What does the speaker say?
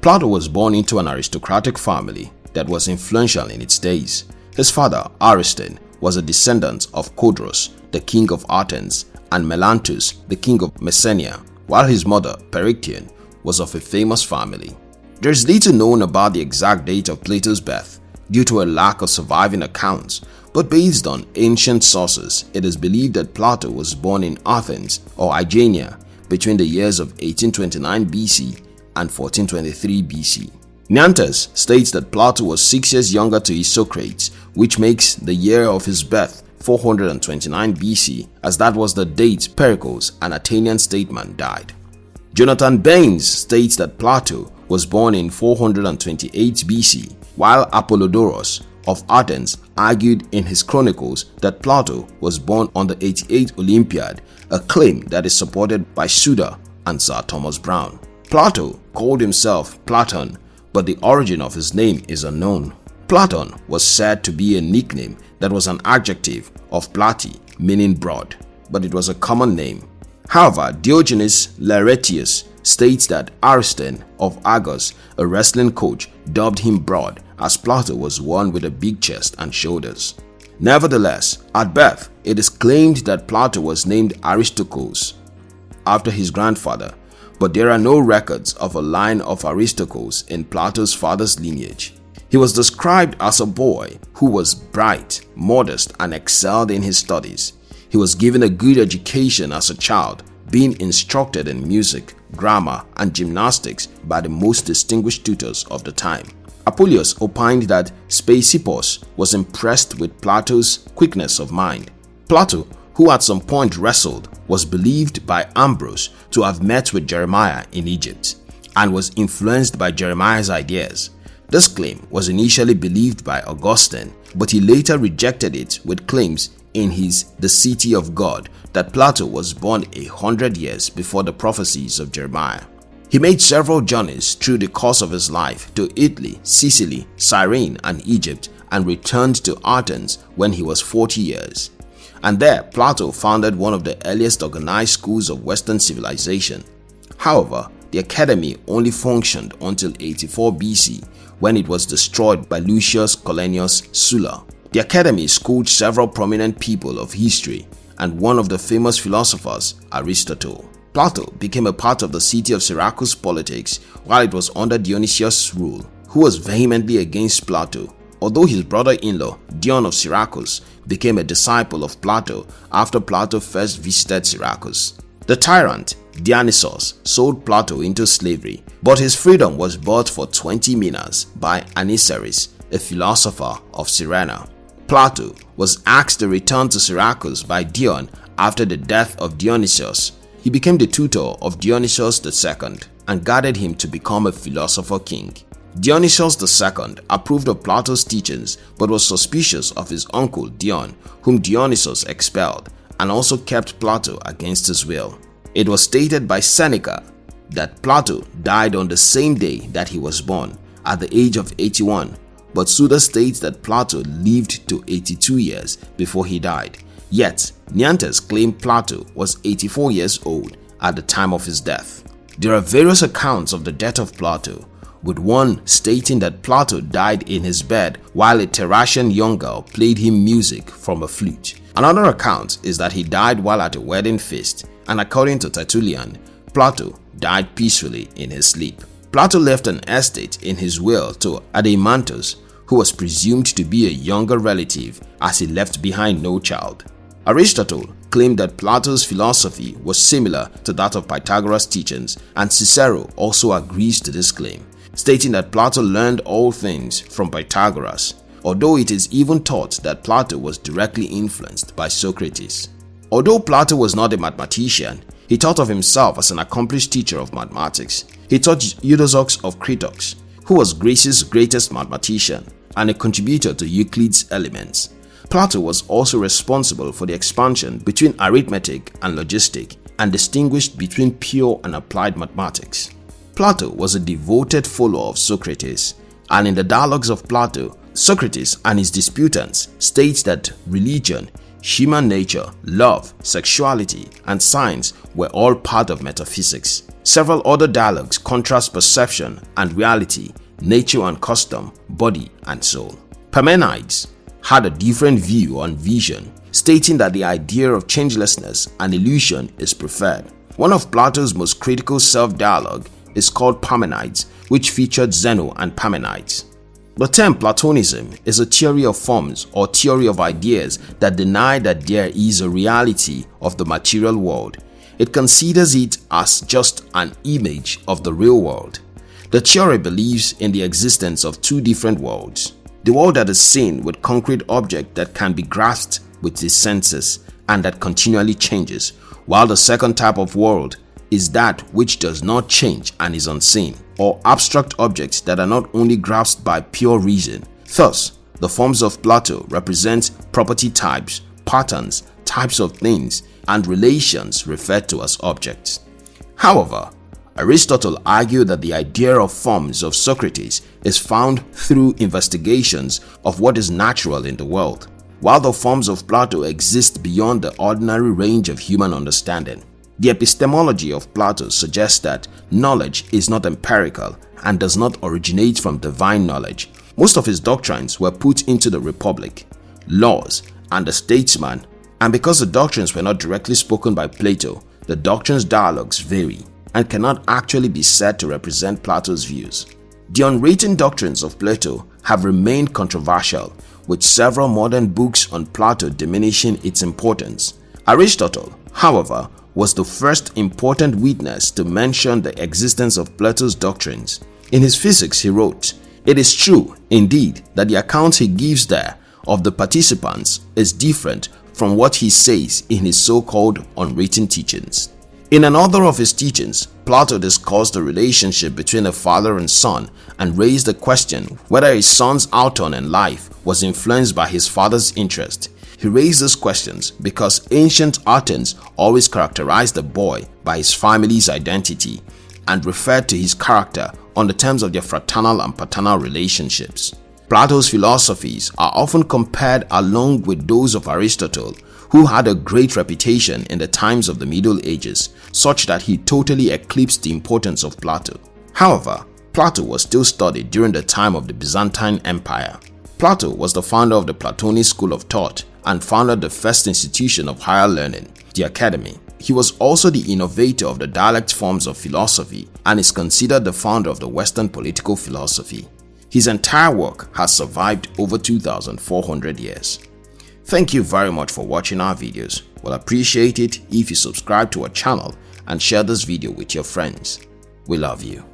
Plato was born into an aristocratic family that was influential in its days. His father, Ariston, was a descendant of Codrus, the king of Athens, and Melanthus, the king of Messenia, while his mother, Perictione, was of a famous family. There is little known about the exact date of Plato's birth due to a lack of surviving accounts, but based on ancient sources, it is believed that Plato was born in Athens or Aegina between the years of 1829 BC and 1423 BC. Melanthus states that Plato was 6 years younger to his Socrates, which makes the year of his birth 429 BC, as that was the date Pericles, an Athenian statesman, died. Jonathan Baines states that Plato was born in 428 BC, while Apollodorus of Athens argued in his chronicles that Plato was born on the 88th Olympiad, a claim that is supported by Suda and Sir Thomas Browne. Plato called himself Platon, but the origin of his name is unknown. Platon was said to be a nickname that was an adjective of plati, meaning broad, but it was a common name. However, Diogenes Laertius states that Ariston of Argos, a wrestling coach, dubbed him broad as Plato was one with a big chest and shoulders. Nevertheless, at birth, it is claimed that Plato was named Aristocles after his grandfather, but there are no records of a line of Aristocles in Plato's father's lineage. He was described as a boy who was bright, modest, and excelled in his studies. He was given a good education as a child, being instructed in music, grammar, and gymnastics by the most distinguished tutors of the time. Apuleius opined that Speusippus was impressed with Plato's quickness of mind. Plato, who at some point wrestled, was believed by Ambrose to have met with Jeremiah in Egypt and was influenced by Jeremiah's ideas. This claim was initially believed by Augustine, but he later rejected it with claims in his The City of God that Plato was born 100 years before the prophecies of Jeremiah. He made several journeys through the course of his life to Italy, Sicily, Cyrene, and Egypt, and returned to Athens when he was 40 years. And there, Plato founded one of the earliest organized schools of Western civilization. However, the academy only functioned until 84 BC, when it was destroyed by Lucius Cornelius Sulla. The academy schooled several prominent people of history and one of the famous philosophers, Aristotle. Plato became a part of the city of Syracuse politics while it was under Dionysius' rule, who was vehemently against Plato, although his brother-in-law, Dion of Syracuse, became a disciple of Plato after Plato first visited Syracuse. The tyrant, Dionysius, sold Plato into slavery, but his freedom was bought for 20 minas by Aniceris, a philosopher of Cyrene. Plato was asked to return to Syracuse by Dion after the death of Dionysius. He became the tutor of Dionysius II and guided him to become a philosopher king. Dionysius II approved of Plato's teachings but was suspicious of his uncle Dion, whom Dionysius expelled, and also kept Plato against his will. It was stated by Seneca that Plato died on the same day that he was born, at the age of 81, but Suda states that Plato lived to 82 years before he died. Yet, Neanthus claimed Plato was 84 years old at the time of his death. There are various accounts of the death of Plato, with one stating that Plato died in his bed while a Thracian young girl played him music from a flute. Another account is that he died while at a wedding feast, and according to Tertullian, Plato died peacefully in his sleep. Plato left an estate in his will to Adeimantus, who was presumed to be a younger relative as he left behind no child. Aristotle claimed that Plato's philosophy was similar to that of Pythagoras' teachings, and Cicero also agrees to this claim, stating that Plato learned all things from Pythagoras, although it is even thought that Plato was directly influenced by Socrates. Although Plato was not a mathematician, he thought of himself as an accomplished teacher of mathematics. He taught Eudoxus of Critox, who was Greece's greatest mathematician and a contributor to Euclid's Elements. Plato was also responsible for the expansion between arithmetic and logistic and distinguished between pure and applied mathematics. Plato was a devoted follower of Socrates, and in the dialogues of Plato, Socrates and his disputants state that religion human nature, love, sexuality, and science were all part of metaphysics. Several other dialogues contrast perception and reality, nature and custom, body and soul. Parmenides had a different view on vision, stating that the idea of changelessness and illusion is preferred. One of Plato's most critical self-dialogue is called Parmenides, which featured Zeno and Parmenides. The term Platonism is a theory of forms or theory of ideas that deny that there is a reality of the material world. It considers it as just an image of the real world. The theory believes in the existence of two different worlds: the world that is seen with concrete objects that can be grasped with the senses and that continually changes, while the second type of world is that which does not change and is unseen, or abstract objects that are not only grasped by pure reason. Thus, the forms of Plato represent property types, patterns, types of things, and relations referred to as objects. However, Aristotle argued that the idea of forms of Socrates is found through investigations of what is natural in the world, while the forms of Plato exist beyond the ordinary range of human understanding. The epistemology of Plato suggests that knowledge is not empirical and does not originate from divine knowledge. Most of his doctrines were put into the Republic, Laws, and the Statesman, and because the doctrines were not directly spoken by Plato, the doctrines' dialogues vary and cannot actually be said to represent Plato's views. The unwritten doctrines of Plato have remained controversial, with several modern books on Plato diminishing its importance. Aristotle, however, was the first important witness to mention the existence of Plato's doctrines. In his Physics, he wrote, "It is true, indeed, that the account he gives there of the participants is different from what he says in his so-called unwritten teachings." In another of his teachings, Plato discussed the relationship between a father and son and raised the question whether his son's outturn in life was influenced by his father's interest. He raised these questions because ancient Athens always characterized the boy by his family's identity and referred to his character on the terms of their fraternal and paternal relationships. Plato's philosophies are often compared along with those of Aristotle, who had a great reputation in the times of the Middle Ages, such that he totally eclipsed the importance of Plato. However, Plato was still studied during the time of the Byzantine Empire. Plato was the founder of the Platonic school of thought and founded the first institution of higher learning, the Academy. He was also the innovator of the dialect forms of philosophy and is considered the founder of the Western political philosophy. His entire work has survived over 2,400 years. Thank you very much for watching our videos. We'll appreciate it if you subscribe to our channel and share this video with your friends. We love you.